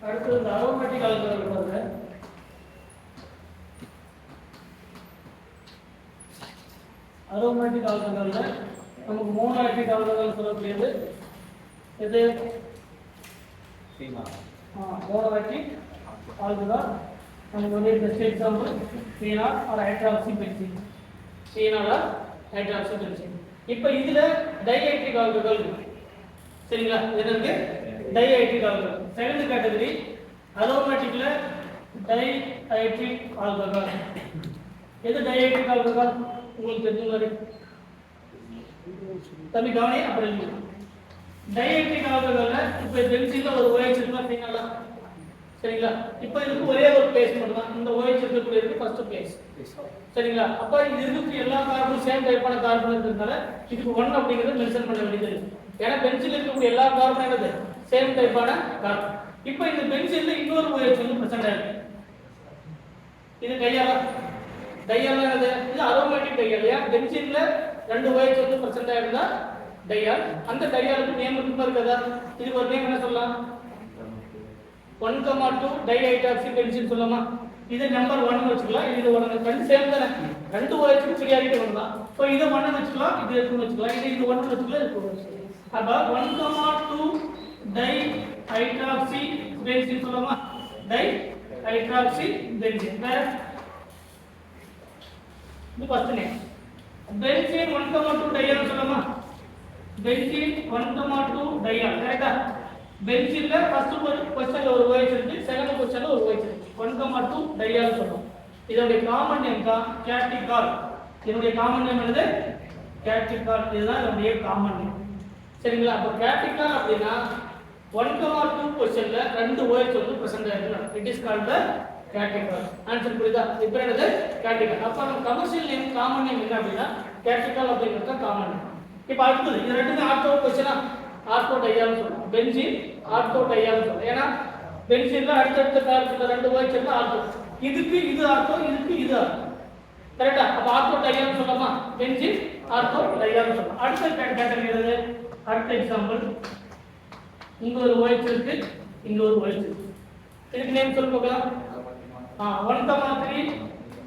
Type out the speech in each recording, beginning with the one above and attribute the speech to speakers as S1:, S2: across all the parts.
S1: அடுத்து இந்த aromatic alcohol பாருங்க. அரோமேட்டிக் ஆல்கஹால்ல நமக்கு மோனோஎட்டிக் ஆல்கஹால் சொல்லக்கூடியது எது? மோனோஎட்டிக் ஆல்கஹால் நமக்கு வந்து best example phenol or hydroxy benzene. Phenol or hydroxy benzene. இப்போ இதுல டைஎட்ரிக் ஆல்கஹால் இருக்கு. சரிங்களா? இது இருக்கு டைஎட்ரிக் ஆல்கஹால். செகண்ட் கேட்டகரி அரோமேட்டிக்ல டைஎட்ரிக் ஆல்கஹால். எது டைஎட்ரிக் ஆல்கஹால்? உங்களுக்கு தெரிஞ்சவங்க தம்பி கவனி அப்புறம் எழுதுங்க. டைஎட்ரிக் ஆல்கஹால்ல இப்போ பென்சீன்ல ஒரு OH இருக்குன்னா ஃபீனாலா? சரிங்களா? இப்போ இதுக்கு ஒரே ஒரு பிளேஸ் மட்டும் தான். இந்த OH இருக்கக்கூடியது ஃபர்ஸ்ட் பிளேஸ். சரிங்களா? அப்ப இது இருக்கு எல்லா கார்பனும் சேம் டைப்பான கார்பன் இருக்கிறதுனால இதுக்கு 1 அப்படிங்கிறது மென்ஷன் பண்ண வேண்டியது இருக்கு. ஏன்னா பென்சில் இருக்கக்கூடிய எல்லா கார்பனும் என்னது? சேம் டைப்பான கார்பன். இப்போ இந்த பென்சில்ல இன்னொரு OH வந்து பிரசன்ட் ஆயிருக்கு. இது டையாலா? டையாலா என்னது? இது அரோமேட்டிக் டையால். இல்லையா? பென்சில்ல ரெண்டு OH வந்து பிரசன்ட் ஆயிருந்தா டையால். அந்த டையாலுக்கு நேம் இருக்குதா? இதுக்கு ஒரு நேம் என்ன சொல்லலாம்? 1,2 டைஹைட்ராக்சி பென்சீன் சொல்லலாமா? இது நம்பர் 1 வச்சுக்கலாம். இது 1 ரெண்டு சேம் தானே. ரெண்டு OH சரியாகிட்டு வரலாம். சோ இது 1 வச்சுக்கலாம், இது 2 வச்சுக்கலாம். இது 1 வச்சுக்கலாம், இது 2 வச்சுக்கலாம். அப்ப 1,2 டைஹைட்ராக்சி பென்சீன் சொல்லலாமா? Dihydroxy benzene. இது ஃபர்ஸ்ட் நேம். பென்சீன் 1,2 டையால் சொல்லலாமா? பென்சீன் 1,2 டையால். கரெக்ட்டா? பென்சீன்ல ஃபர்ஸ்ட் क्वेश्चनல ஒரு OH இருக்கு, செகண்ட் क्वेश्चनல ஒரு OH இருக்கு. 1,2 டையால் சொல்றோம். இதோட காமன் நேம் தான் கேட்டிகால். இதோட காமன் நேம் என்னது? கேட்டிகால். இதுதான் இதோட காமன் நேம். சரிங்களா? அப்ப கேட்டிகால் அப்படினா 1,2 क्वेश्चनல ரெண்டு OH வந்து பிரசன்ட் ஆயிருக்கு. It is called the catechol. Answer புரியுதா? இப்போ என்னது? கேட்டிகால். அப்ப நம்ம கமர்ஷியல் நேம் காமன் நேம் என்ன அப்படினா கேட்டிகால் அப்படிங்கிறது காமன் நேம். இப்போ அடுத்து இது ரெண்டுமே ஆர்த்தோ क्वेश्चना ஆர்த்தோ டையால் சொல்றோம். பென்சீன் ஆர்த்தோ டையால் சொல்றோம். ஏனா பென்சீன்ல அடுத்த கார்பன்ல ரெண்டு OH இருந்தா ஆர்த்தோ. இதுக்கு இது ஆர்த்தோ, இதுக்கு இது ஆர்த்தோ. கரெக்ட்டா? அப்ப ஆர்த்தோ டையால் சொல்லலாமா? பென்சீன் ஆர்த்தோ டையால் சொல்லலாம். அடுத்த கேட்டகரி எது? அடுத்த எக்ஸாம்பிள் இங்க ஒரு OH இருக்கு, இங்க ஒரு OH இருக்கு. இதுக்கு நேம் சொல்ல பார்க்கலாம். 1,3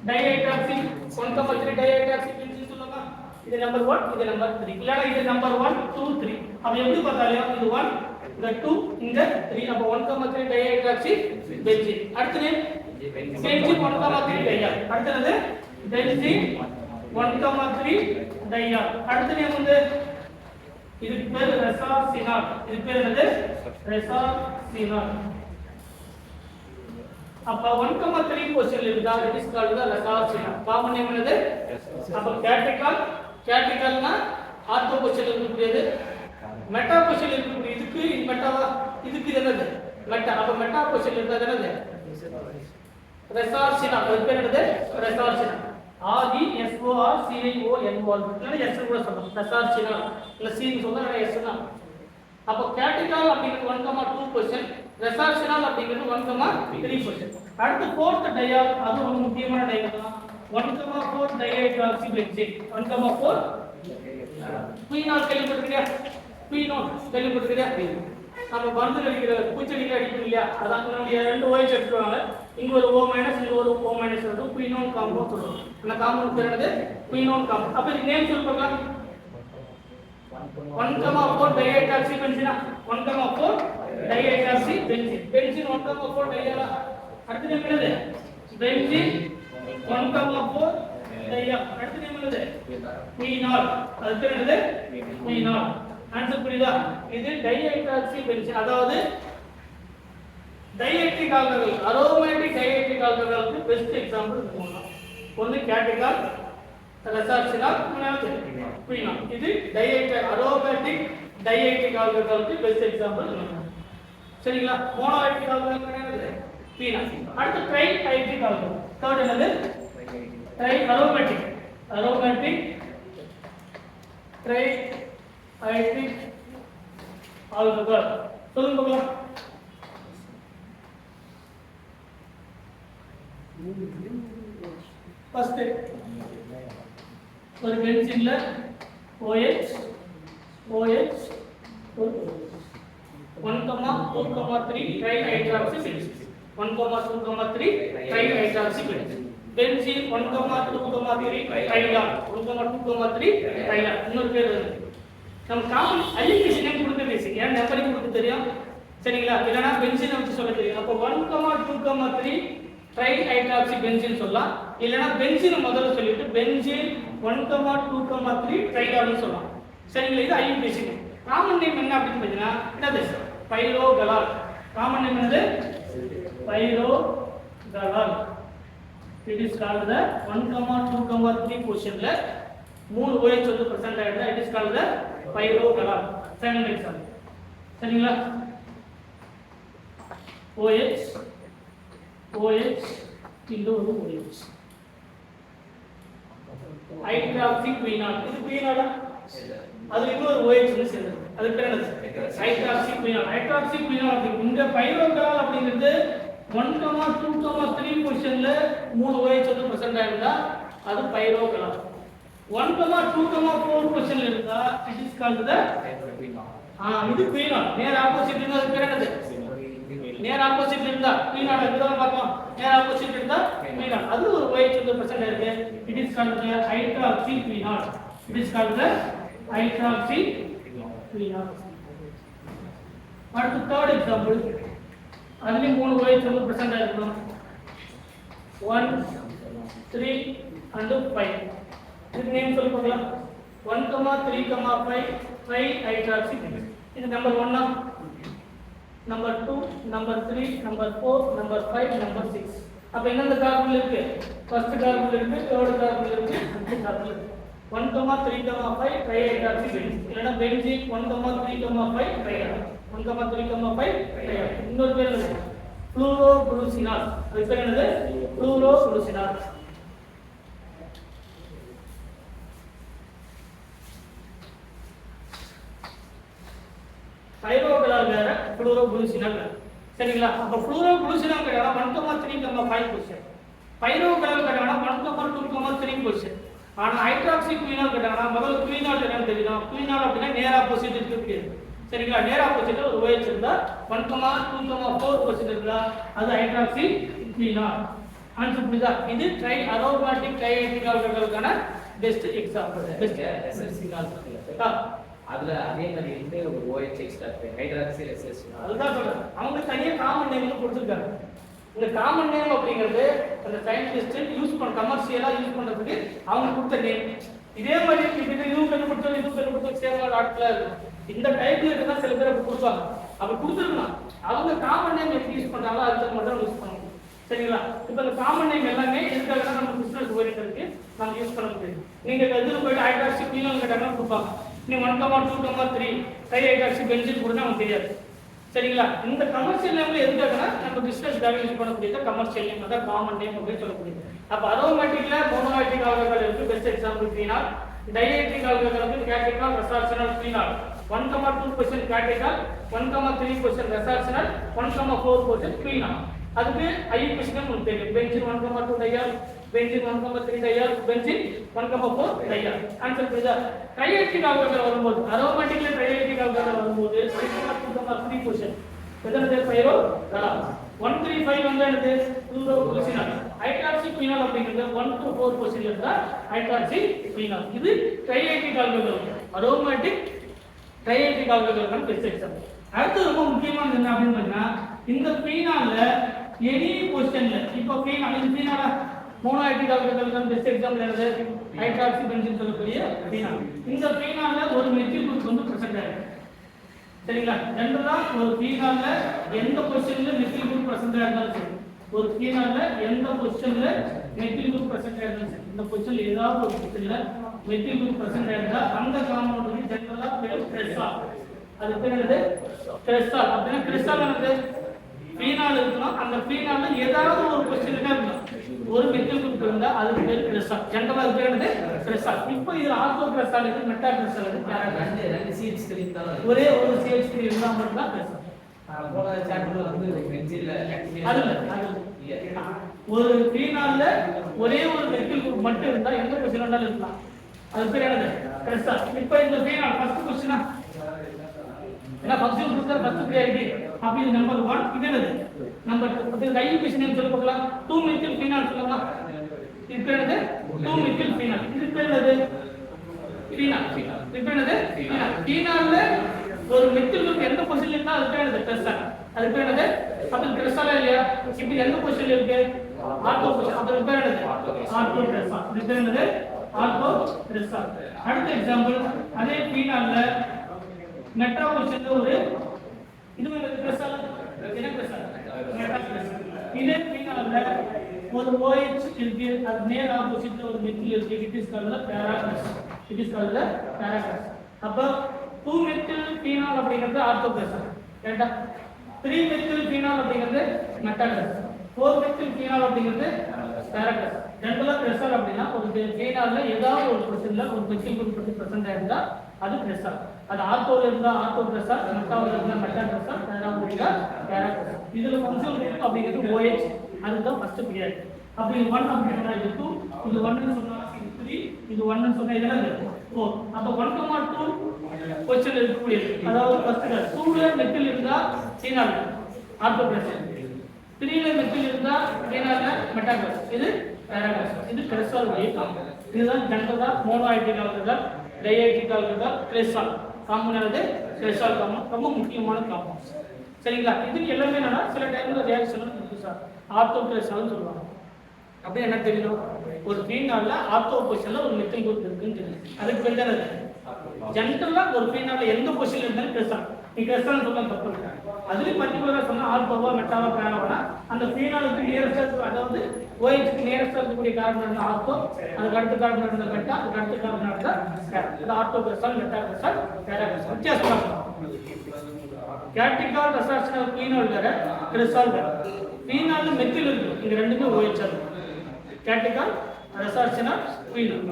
S1: டைஹைட்ராக்சி 1,3 டைஹைட்ராக்சி பென்சீன் சொல்லலாமா? இது நம்பர் 1, இது நம்பர் 3. இல்லனா இது நம்பர் 1 2 3. அப்ப எப்படி பார்த்தாலும் இது 1 இந்த 2 இந்த 3. அப்ப 1,3 டைஹைட்ராக்சி பென்சீன். அடுத்து நேம் பென்சீன் 1,3 டையால். அடுத்து பென்சீன் 1,3 டையால். அடுத்து நேம் வந்து இதுக்கு பேர் ரெசாசினால். இதுக்கு பேர் என்னது? ரெசாசினால். அப்ப 1,3 क्वेश्चन இருக்குதா? It is called the resorcinol. Common name என்னது? அப்ப கேட்டிகால். கேட்டிகால்னா ஆர்த்தோ क्वेश्चन இருக்கக்கூடியது. மெட்டா क्वेश्चन இருக்கக்கூடிய இதுக்கு இது மெட்டாவா? இதுக்கு என்னது? மெட்டா. அப்ப மெட்டா क्वेश्चन இருந்தா என்னது? ரெசாசினால். அது பேர் என்னது? ரெசாசினால். RESORCIONOL. இல்ல எஸ் கூட சொல்லலாம். ரெசாசினால். இல்ல சி ன்னு சொன்னா எஸ் தான். அப்ப கேட்டிகால் அப்படிங்கிறது 1,2 क्वेश्चन, ரெசாசினால் அப்படிங்கிறது 1,3 क्वेश्चन. அடுத்து fourth டையால். அது ஒரு முக்கியமான டையால் தான். 1,4 டைஹைட்ராக்சி பென்சீன். 1,4 குயினால் கேள்விப்பட்டிருக்கியா? குயினோல் கேள்விப்பட்டிருக்கியா? நம்ம மருந்து அடிக்கிற பூச்செடிக்கு அடிக்கிறோம் இல்லையா? அதான் நம்மளுடைய ரெண்டு OH எடுத்துவாங்க. இங்க ஒரு O-, இங்க ஒரு O- இருக்கு. குயினோல் காம்பவுண்ட் சொல்றோம். அந்த காம்பவுண்ட் பேர் என்னது? குயினோல் காம்பவுண்ட். அப்ப இது நேம் சொல்ல பார்க்கலாம். 1,4 டைஹைட்ராக்சி பென்சீனா? 1,4 dihydroxy benzene. பென்சீன் 1,4 டையாலா? அடுத்து நேம் என்னது? பென்சீன் 1,4 டையால். அடுத்து நேம் என்னது? குயினால். அது பேர் என்னது? குயினால். ஆன்சர் புரியுதா? இது டைஹைட்ராக்சி பென்சீன். அதாவது டைஎட்ரிக் ஆல்கஹால், அரோமேட்டிக் டைஎட்ரிக் ஆல்கஹாலுக்கு பெஸ்ட் எக்ஸாம்பிள் இதுதான். ஒன்னு கேட்டிகால், ரெசாசினால், மூணாவது குயினால். இது அரோமேட்டிக் டைஎட்ரிக் ஆல்கஹாலுக்கு பெஸ்ட் எக்ஸாம்பிள் இதுதான். சரிங்களா? மோனோஎட்ரிக் ஆல்கஹால் என்னது? பீனால். அடுத்து ட்ரைஹைட்ரிக் ஆல்கஹால். தேர்ட் என்னது? Aromatic trihydric alcohol. சொல்லுங்க பார்க்கலாம். ஃபர்ஸ்ட் ஒரு பென்சீன்ல OH ஒரு 1,2,3 trihydroxybenzene. 1,2,3 trihydroxybenzene. Benzene 1,2,3 triol. 1,2,3 triol. இன்னொரு பேர் நம்ம காமன் ஐயூபிஏசி நேம் கொடுக்க பேசி ஏன் நம்பரிங் கொடுக்க தெரியும் சரிங்களா இல்லனா பென்சீனை வச்சு சொல்ல தெரியும் அப்ப 1,2,3 trihydroxybenzene சொல்லலாம் இல்லனா பென்சீனை முதல்ல சொல்லிட்டு பென்சீன் 1,2,3 triol னு சொல்லலாம் சரிங்களா இது ஐயூபிஏசி நேம் காமன் நேம் என்ன அப்படினு பார்த்தீங்கன்னா என்னது பைரோகலால் காமன் நேம் என்னது பைரோகலால் it is called the 1,2,3 positionல மூணு OH வந்து பிரசன்ட் ஆயிடுது it is called the pyrogallol second example சரிங்களா OH into OH ஹைட்ராக்சிக்வினால் இது குயினால அது இன்னொரு OH வந்து சேர்ந்தது அது பேர் என்னது ஹைட்ராக்சிக்வினால் அப்படி இந்த பைரோகலால் அப்படிங்கிறது 1,2,3 பொசிஷன்ல மூணு OH வந்து பிரசன்ட் ஆயிருந்தா அது பைரோகலால் 1,2,4 பொசிஷன்ல இருந்தா இட் இஸ் கால்ட் தி இது குயினால் நேர் ஆப்போசிட் இருந்தா அது பேர் என்னது நேர் ஆப்போசிட் இருந்தா குயினால் இதுதான் பார்த்தோம் நேர் ஆப்போசிட் இருந்தா குயினால் அது ஒரு OH வந்து பிரசன்ட் ஆயிருக்கு it is called the hydroxyquinol it is called the hydroxyquinol அடுத்து தேர்ட் எக்ஸாம்பிள் அதுலயும் மூணு OH வந்து பிரசன்ட் ஆயிருக்கும் 1 3 and 5 இது நேம் சொல்லி பார்க்கலாம் 1,3,5 trihydroxybenzene இது number 1 number 2 number 3 number 4 number 5 number 6 அப்ப என்னென்ன கார்பன் இருக்கு ஃபர்ஸ்ட் கார்பன் இருக்கு தேர்ட் கார்பன் இருக்கு ஃபிஃப்த் கார்பன் இருக்கு 1,3,5 trihydroxybenzene இல்லனா பென்சீன் 1,3,5 triol 1,3,5 triol இன்னொரு பேர் என்ன ஃப்ளூரோகுளுசினால் அது பேர் என்னது ஃப்ளூரோகுளுசினால் பைரோகலால் வேற ஃப்ளூரோகுளுசினால் வேற சரிங்களா அப்ப ஃப்ளூரோகுளுசினால் கேட்டா 1,3,5 பொசிஷன் பைரோகலால் கேட்டா 1,2,3 பொசிஷன் ஆனா ஹைட்ராக்சிக்வினால் கேட்டா முதல்ல குயினால் என்னன்னு தெரியும் குயினால் அப்படினா நேர் ஆப்போசிட் இருக்கக்கூடியது சரிங்களா நேர் ஆப்போசிட்ல ஒரு OH இருந்தா 1,2,4 பொசிஷன் இருந்தா அது ஹைட்ராக்சிக்வினால் ஆன்சர் புரியுதா இது ட்ரை அரோமாட்டிக் ட்ரைஹைட்ரிக் ஆல்கஹாலுக்கான பெஸ்ட் எக்ஸாம்பிள் பெஸ்ட் எக்ஸாம்பிள்
S2: அதுல அதே மாதிரி இந்த ஒரு OH எக்ஸ்ட்ரா ஹைட்ராக்சில் எஸ்எஸ்
S1: அதுதான் சொல்றேன் அவங்க தனியா காமன் நேம் கொடுத்திருக்காங்க இந்த காமன் நேம் அப்படிங்கிறது அந்த சயின்டிஸ்ட் யூஸ் பண்ண கமர்ஷியலா யூஸ் பண்றதுக்கு அவங்க கொடுத்த நேம் இதே மாதிரி இதுவும் கண்டுபிடிச்சோம் சேவல் ஆட்களா இருக்கும் இந்த டைப்ல இருந்தா சில பேர் கொடுப்பாங்க அப்படி கொடுத்துருக்கலாம் அவங்க காமன் நேம் எப்படி யூஸ் பண்றாங்களோ அதுக்கு மட்டும் யூஸ் பண்ணணும் சரிங்களா இப்ப இந்த காமன் நேம் எல்லாமே எதுக்காக நம்ம பிசினஸ் ஓரியன்டருக்கு நம்ம யூஸ் பண்ண முடியும் நீங்க எதுல போயிட்டு ஹைட்ராக்சிக்வினால் கேட்டாங்கன்னா கொடுப்பாங்க நீ 1,2,3 trihydroxybenzene கொடுத்தா நமக்கு தெரியாது சரிங்களா இந்த கமர்ஷியல் நேம்ல எதுக்காகனா நம்ம பிசினஸ் காக யூஸ் பண்ணக்கூடிய கமர்ஷியல் நேம் அதான் காமன் நேம் அப்படின்னு சொல்லக்கூடியது அப்ப அரோமேட்டிக்ல மோனோஹைட்ரிக் ஆல்கஹால் இருக்கு பெஸ்ட் எக்ஸாம்பிள் குயினால் டைஹைட்ரிக் ஆல்கஹாலுக்கு கேட்ரிகால் ரெசார்சனல் குயினால் 1,2% கேட்ரிகால் 1,3% ரெசார்சனல் 1,4% குயினால் அதுக்கு ஐயூபிஏசி நேம் உங்களுக்கு தெரியும் benzene 1,2 triol benzene 1,3 triol benzene 1,4 triol answer புரியுதா ட்ரைஹைட்ரிக் ஆல்கஹால் வரும்போது அரோமேட்டிக்ல ட்ரைஹைட்ரிக் ஆல்கஹால் வரும்போது 1,2,3 பொசிஷன் எதனது பைரோகலால் 1,3,5 வந்து என்னது ஃப்ளூரோகுளுசினால் ஹைட்ராக்சிக்வினால் அப்படிங்கிறது 1 to 4 பொசிஷன்ல இருந்தா ஹைட்ராக்சிக்வினால் இது ட்ரைஹைட்ரிக் ஆல்கஹால் அரோமேட்டிக் ட்ரைஹைட்ரிக் ஆல்கஹாலுக்கான பெஸ்ட் எக்ஸாம்பிள் அடுத்து ரொம்ப முக்கியமானது என்ன அப்படின்னு பார்த்தீங்கன்னா இந்த ஃபீனால்ல எனி பொசிஷன்ல இப்போ ஃபீனால் இந்த ஃபீனால மோனோஹைட்ரிக் ஆல்கஹாலுக்கான பெஸ்ட் எக்ஸாம்பிள் என்னது ஹைட்ராக்சிபென்சீன் சொல்லக்கூடிய ஃபீனால் இந்த ஃபீனால்ல ஒரு மெத்தில் குரூப் வந்து பிரசன்ட் ஆயிருக்கு சரிங்களா ஜெனரலா ஒரு ஃபீனால்ல எந்த பொசிஷன்ல மெத்தில் குரூப் பிரசன்ட் ஆயிருந்தாலும் சரி ஒரு ஃபீனால்ல எந்த பொசிஷன்ல மெத்தில் குரூப் பிரசன்ட் ஆயிருந்தாலும் சரி இந்த பொசிஷன்ல ஏதாவது ஒரு பொசிஷன்ல மெத்தில் குரூப் பிரசன்ட் ஆயிருந்தா அந்த காம்பவுண்ட் வந்து ஜெனரலா பேர் கிரெசால் அது பேர் என்னது கிரெசால் அப்படினா கிரெசால் என்னது ஃபீனால் இருக்குன்னா அந்த ஃபீனால்ல ஏதாவது ஒரு பொசிஷன்ல இருக்கும் ஒரு மெத்தில் குரூப் இருந்தா அதுக்கு பேர் கிரெசால் ஜெனரலா அது பேர் என்னது கிரெசால் இப்போ இது ஆல்கோ கிரெசால் இது மெட்டா கிரெசால் இது
S2: ரெண்டு CH3 இருந்தாலும்
S1: ஒரே ஒரு CH3 இருந்தா மட்டும் தான் கிரெசால்
S2: போன சாப்டர்ல வந்து பென்சீன்ல
S1: ஒரு ஃபீனால்ல ஒரே ஒரு மெத்தில் குரூப் மட்டும் இருந்தா எந்த பொசிஷன்ல வேணாலும் இருக்கலாம் அது பேர் என்னது கிரெசால் இப்போ இந்த ஃபீனால் ஃபர்ஸ்ட் क्वेश्चन ஏன்னா ஃபங்க்ஷன் கொடுத்தா ஃபர்ஸ்ட் ப்ரையாரிட்டி அப்ப இது நம்பர் 1 இது என்னது நம்பர் 2 அப்ப இந்த ஈக்குவேஷன் என்ன சொல்ல பார்க்கலாம் 2 மெத்தில் ஃபீனால் சொல்லலாம் இது பேர் என்னது 2 மெத்தில் ஃபீனால் இது பேர் என்னது ஃபீனால் இது பேர் என்னது ஃபீனால்ல ஒரு மெத்தில் குரூப் எந்த பொசிஷன்ல இருந்தா அது பேர் என்னது ட்ரெஸ்ஸால் அது பேர் என்னது அப்ப ட்ரெஸ்ஸால இல்லையா இப்போ எந்த பொசிஷன்ல இருக்கு ஆர்த்தோ பொசிஷன் அப்ப இது பேர் என்னது ஆர்த்தோ ட்ரெஸ்ஸால் இது பேர் என்னது ஆர்த்தோ ட்ரெஸ்ஸால் அடுத்த எக்ஸாம்பிள் அதே ஃபீனால்ல மெட்டா பொசிஷன்ல ஒரு இது ட்ரெஸ்ஸால் என்ன ட்ரெஸ்ஸால் மெட்டா ட்ரெஸ்ஸால் இதே ஃபீனால்ல ஒரு OH இருக்கு அது நேர் ஆப்போசிட்ல ஒரு மெத்தில் இருக்கு இட் இஸ் கால்ட் பேராக்ராஸ் அப்ப 2 மெத்தில் ஃபீனால் அப்படிங்கிறது ஆர்த்தோ ட்ரெஸ்ஸால் கரெக்ட்டா 3 மெத்தில் ஃபீனால் அப்படிங்கிறது மெட்டா ட்ரெஸ்ஸால் 4 மெத்தில் ஃபீனால் அப்படிங்கிறது பேராக்ராஸ் ஜெனரலா ட்ரெஸ்ஸால் அப்படினா ஒரு ஃபீனால்ல ஏதாவது ஒரு பொசிஷன்ல ஒரு மெத்தில் குரூப் பிரசன்ட் ஆயிருந்தா அது ட்ரெஸ்ஸால் அது ஆர்த்தோல இருந்தா ஆர்த்தோ ட்ரெஸ்ஸால் மெட்டால இருந்தா மெட்டா ட்ரெஸ்ஸால் பேராக்ராஸ் இருந்தா பேராக்ராஸ் இதுல ஃபங்க்ஷன் குரூப் அப்படிங்கிறது OH அதுதான் ஃபர்ஸ்ட் ப்ரையாரிட்டி அப்ப இது 1 அப்படினா இது 2 இது 1 ன்னு சொன்னா இது 3 இது 1 ன்னு சொன்னா இதெல்லாம் 4 அப்ப 1,2 பொசிஷன் இருக்கக்கூடியது அதாவது ஃபர்ஸ்ட் 2 ல மெத்தில் இருந்தா ஃபீனால் ஆர்த்தோ ட்ரெஸ்ஸால் 3 ல மெத்தில் இருந்தா ஃபீனால் மெட்டா ட்ரெஸ்ஸால் இது பேராக்ராஸ் இது ட்ரெஸ்ஸால் வேகம் இதுதான் ஜெனரலா மோனோஐடிகல் ரிசல்ட் டைஐடிகல் ரிசல்ட் ட்ரெஸ்ஸால் காம்பவுண்ட் ட்ரெஸ்ஸால் காம்பவுண்ட் ரொம்ப முக்கியமான காம்பவுண்ட்ஸ் சரிங்களா இதுக்கு எல்லாமே என்னன்னா சில டைம்ல ரியாக்ஷன் புதுசா ஆர்த்தோ ட்ரெஸ்ஸால்னு சொல்லுவாங்க அப்படி என்ன தெரியணும் ஒரு ஃபீனால்ல ஆர்த்தோ பொசிஷன்ல ஒரு மெத்தில் குரூப் இருக்குன்னு தெரியும் அதுக்கு பேர் என்ன ஜெனரலா ஒரு ஃபீனால்ல எந்த பொசிஷன்ல இருந்தாலும் ட்ரெஸ்ஸால் நீ ட்ரெஸ்ஸால்னு சொல்ல தப்பு இல்லை அதுலயும் பர்டிகுலரா சொன்னா ஆல்பாவா மெட்டாவா பேராவா அந்த ஃபீனாலுக்கு நியரஸ்டா அதாவது OH-க்கு நியரஸ்டா இருக்கக்கூடிய கார்பன் இருந்தா ஆர்த்தோ அதுக்கு அடுத்த கார்பன் இருந்தா மெட்டா அதுக்கு அடுத்த கார்பன் இருந்தா இது ஆர்த்தோ ட்ரெஸ்ஸால் மெட்டா ட்ரெஸ்ஸால் பேராக்ராஸ் வித்தியாசம் கேட்டிகால் ரெசார்ஷனல் ஃபீனால் வேற ட்ரெஸ்ஸால் வேற ஃபீனால்ல மெத்தில் இருக்கு இது ரெண்டுமே OH இருக்கு கேட்டிகால் ரெசார்ஷனல் ஃபீனால்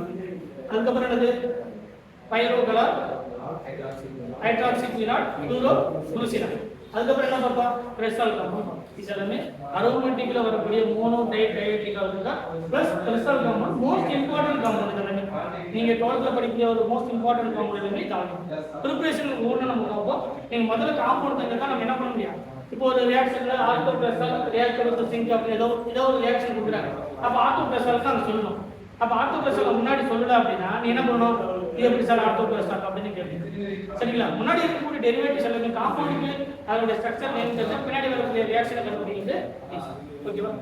S1: அதுக்கப்புறம் என்னது பைரோகலார் ஹைட்ராக்சிஃபீனால் ப்ளூரோ குளுசினால் அதுக்கப்புறம் என்ன பார்ப்போம் ட்ரெஸ்ஸால் காம்பவுண்ட் இதெல்லாமே அரோமேட்டிக்ல வரக்கூடிய மோனோ டைஐடிகல் இருக்கா plus cresol compound most important compound இதெல்லாமே நீங்க 12th படிக்கிற ஒரு மோஸ்ட் இம்பார்ட்டன்ட் காம்பவுண்ட் எல்லாமே காம்பவுண்ட் ப்ரிப்பரேஷன் ஒவ்வொரு நம்ம பார்ப்போம் நீங்க முதல்ல காம்பவுண்ட் தெரிஞ்சா நம்ம என்ன பண்ண முடியும் இப்போ ஒரு ரியாக்ஷன்ல ஆர்த்தோ ட்ரெஸ்ஸால் ரியாக்டர் வித் சிங்க் அப்படி ஏதோ ஒரு ரியாக்ஷன் கொடுக்குறாங்க அப்ப ஆர்த்தோ ட்ரெஸ்ஸால் தான் சொல்லணும் அப்ப ஆர்த்தோ ட்ரெஸ்ஸால் முன்னாடி சொல்லல அப்படின்னா நீ என்ன பண்ணணும் இது எப்படி சார் ஆர்த்தோ ட்ரெஸ்ஸால் அப்படின்னு கேட்பீங்க சரிங்களா முன்னாடி இருக்கக்கூடிய டெரிவேட்டிவ்ஸ் எல்லாமே காம்பவுண்டுக்கு அதோட ஸ்ட்ரக்சர் நேம் தெரிஞ்சா பின்னாடி வரக்கூடிய ரியாக்ஷனை கண்டுபிடிக்கிறது ஓகேவா